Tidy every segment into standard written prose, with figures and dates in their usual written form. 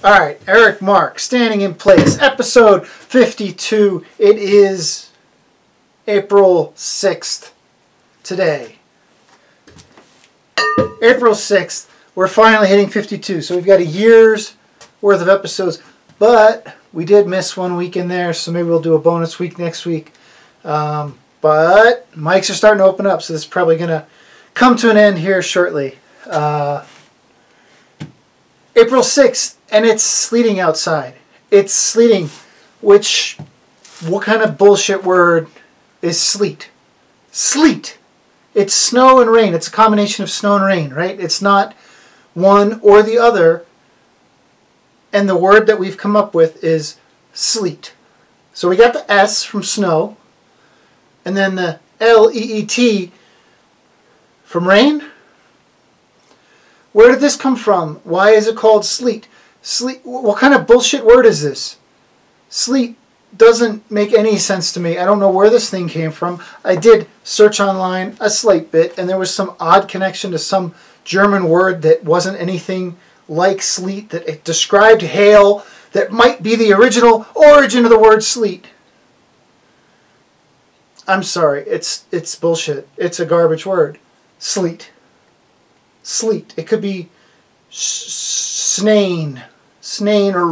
All right, Eric Marc, Standing in Place, episode 52. It is April 6th today. April 6th, we're finally hitting 52. So we've got a year's worth of episodes, but we did miss 1 week in there, so maybe we'll do a bonus week next week. But mics are starting to open up, so this is probably going to come to an end here shortly. April 6th, and it's sleeting outside. It's sleeting, which, what kind of bullshit word is sleet? Sleet. It's snow and rain. It's a combination of snow and rain, right? It's not one or the other. And the word that we've come up with is sleet. So we got the S from snow, and then the L-E-E-T from rain. Where did this come from? Why is it called sleet? Sleet. What kind of bullshit word is this? Sleet doesn't make any sense to me. I don't know where this thing came from. I did search online a slight bit, and there was some odd connection to some German word that wasn't anything like sleet, that it described hail, that might be the original origin of the word sleet. I'm sorry. It's bullshit. It's a garbage word. Sleet. Sleet. It could be snain or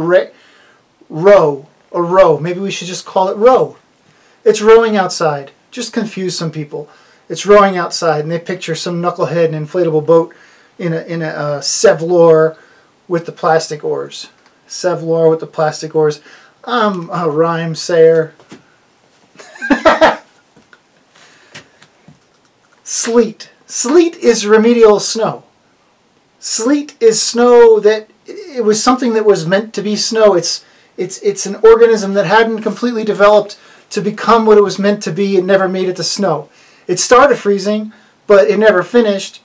row or row. Maybe we should just call it row. It's rowing outside. Just confuse some people. It's rowing outside, and they picture some knucklehead in an inflatable boat in a Sevlor with the plastic oars. Sevlor with the plastic oars. I'm a rhyme sayer. Sleet. Sleet is remedial snow. Sleet is snow that it was something that was meant to be snow. It's an organism that hadn't completely developed to become what it was meant to be and never made it to snow. It started freezing, but it never finished,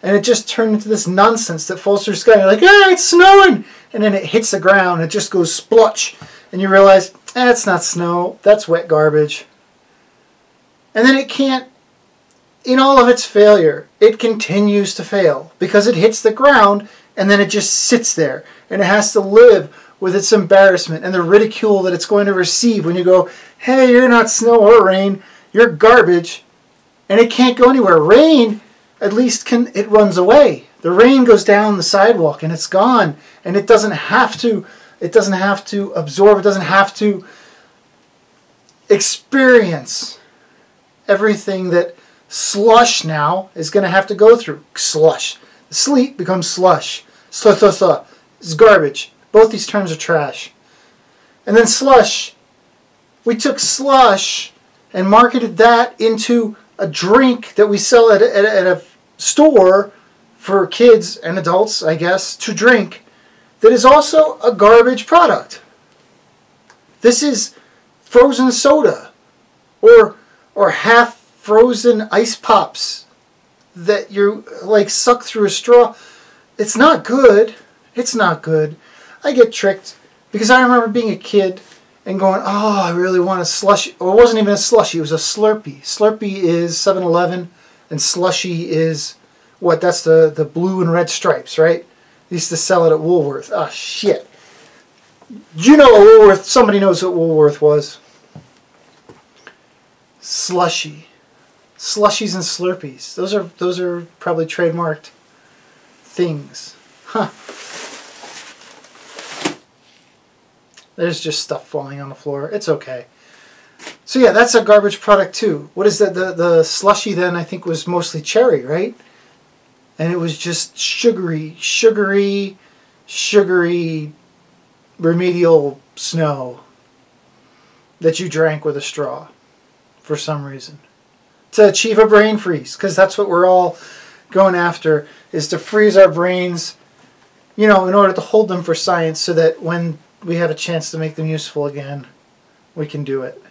and it just turned into this nonsense that falls through the sky. You're like, ah, it's snowing! And then it hits the ground, it just goes splotch, and you realize, it's not snow, that's wet garbage. And then it can't, in all of its failure, it continues to fail because it hits the ground and then it just sits there and it has to live with its embarrassment and the ridicule that it's going to receive when you go, hey, you're not snow or rain, you're garbage, and it can't go anywhere. Rain, at least it runs away. The rain goes down the sidewalk and it's gone, and it doesn't have to absorb, it doesn't have to experience everything that slush now is going to have to go through. Slush. Sleet becomes slush. Slush. It's garbage. Both these terms are trash. And then slush. We took slush and marketed that into a drink that we sell at a store for kids and adults, I guess, to drink, that is also a garbage product. This is frozen soda or half frozen ice pops that you like suck through a straw. It's not good. It's not good. I get tricked because I remember being a kid and going, oh, I really want a slushie. Or it wasn't even a slushie, it was a Slurpee. Slurpee is 7-Eleven, and slushy is what? That's the blue and red stripes, right? They used to sell it at Woolworth. Oh, shit. You know what Woolworth, somebody knows what Woolworth was. Slushy. Slushies and Slurpees. Those are probably trademarked things. Huh. There's just stuff falling on the floor. It's okay. So yeah, that's a garbage product too. What is that? The slushy then I think was mostly cherry, right? And it was just sugary remedial snow that you drank with a straw for some reason. To achieve a brain freeze, because that's what we're all going after, is to freeze our brains, you know, in order to hold them for science so that when we have a chance to make them useful again, we can do it.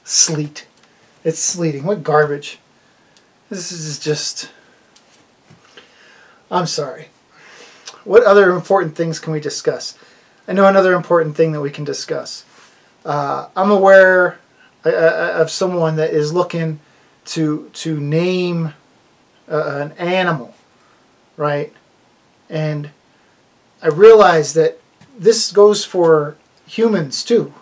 Sleet. It's sleeting. What garbage. This is just... I'm sorry. What other important things can we discuss? I know another important thing that we can discuss. I'm aware of someone that is looking to name an animal right? And I realized that this goes for humans too.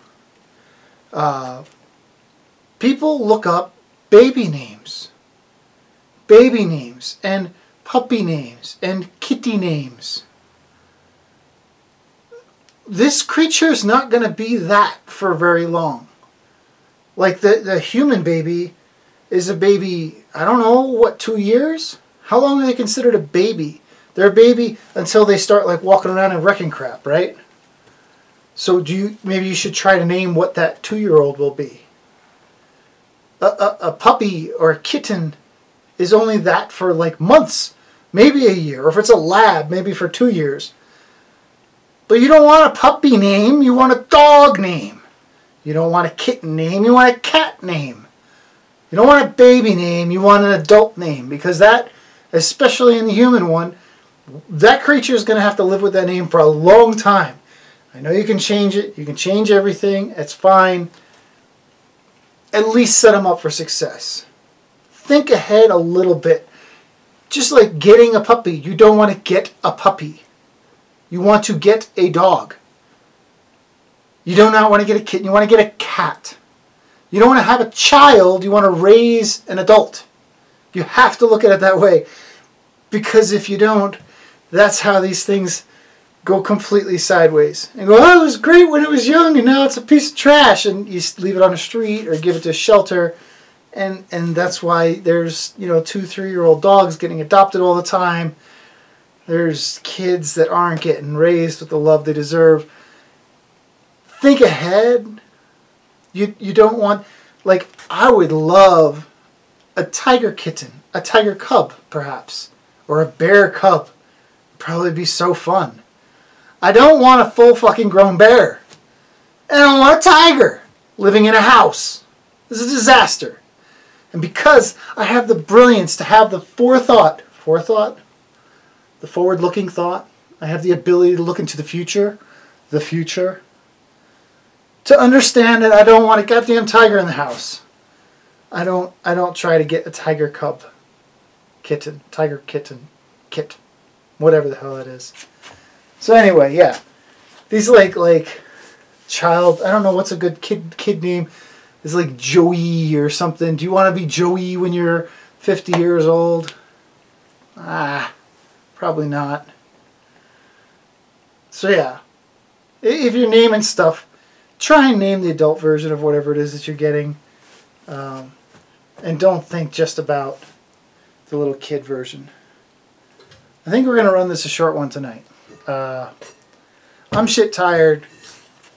People look up baby names and puppy names and kitty names. This creature is not going to be that for very long. Like the human baby is a baby, I don't know, what, 2 years? How long are they considered a baby? They're a baby until they start like walking around and wrecking crap, right? So maybe you should try to name what that 2-year-old will be. A puppy or a kitten is only that for like months, maybe a year. Or if it's a lab, maybe for 2 years. But you don't want a puppy name, you want a dog name. You don't want a kitten name, you want a cat name. You don't want a baby name, you want an adult name. Because that, especially in the human one, that creature is going to have to live with that name for a long time. I know you can change it, you can change everything, it's fine. At least set them up for success. Think ahead a little bit. Just like getting a puppy, you don't want to get a puppy. You want to get a dog. You do not want to get a kitten, you want to get a cat. You don't want to have a child, you want to raise an adult. You have to look at it that way. Because if you don't, that's how these things go completely sideways. And go, oh, it was great when it was young and now it's a piece of trash. And you leave it on the street or give it to a shelter. And that's why there's, 2-3-year-old dogs getting adopted all the time. There's kids that aren't getting raised with the love they deserve. Think ahead. You don't want, like, I would love a tiger kitten, a tiger cub, perhaps, or a bear cub. Probably be so fun. I don't want a full fucking grown bear. And I don't want a tiger living in a house. This is a disaster. And because I have the brilliance to have the forethought, the forward-looking thought, I have the ability to look into the future, to understand that I don't want a goddamn tiger in the house. I don't try to get a tiger cub, kitten, tiger kitten, kit, whatever the hell it is. So anyway, yeah, these like child, I don't know what's a good kid name. It's like Joey or something. Do you want to be Joey when you're 50 years old? Probably not. So yeah, if you're naming stuff, try and name the adult version of whatever it is that you're getting. And don't think just about the little kid version. I think we're going to run this a short one tonight. I'm shit tired,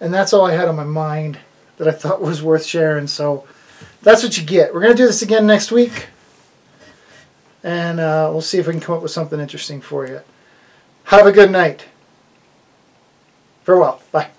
and that's all I had on my mind that I thought was worth sharing, so that's what you get. We're going to do this again next week, and we'll see if we can come up with something interesting for you. Have a good night. Farewell. Bye.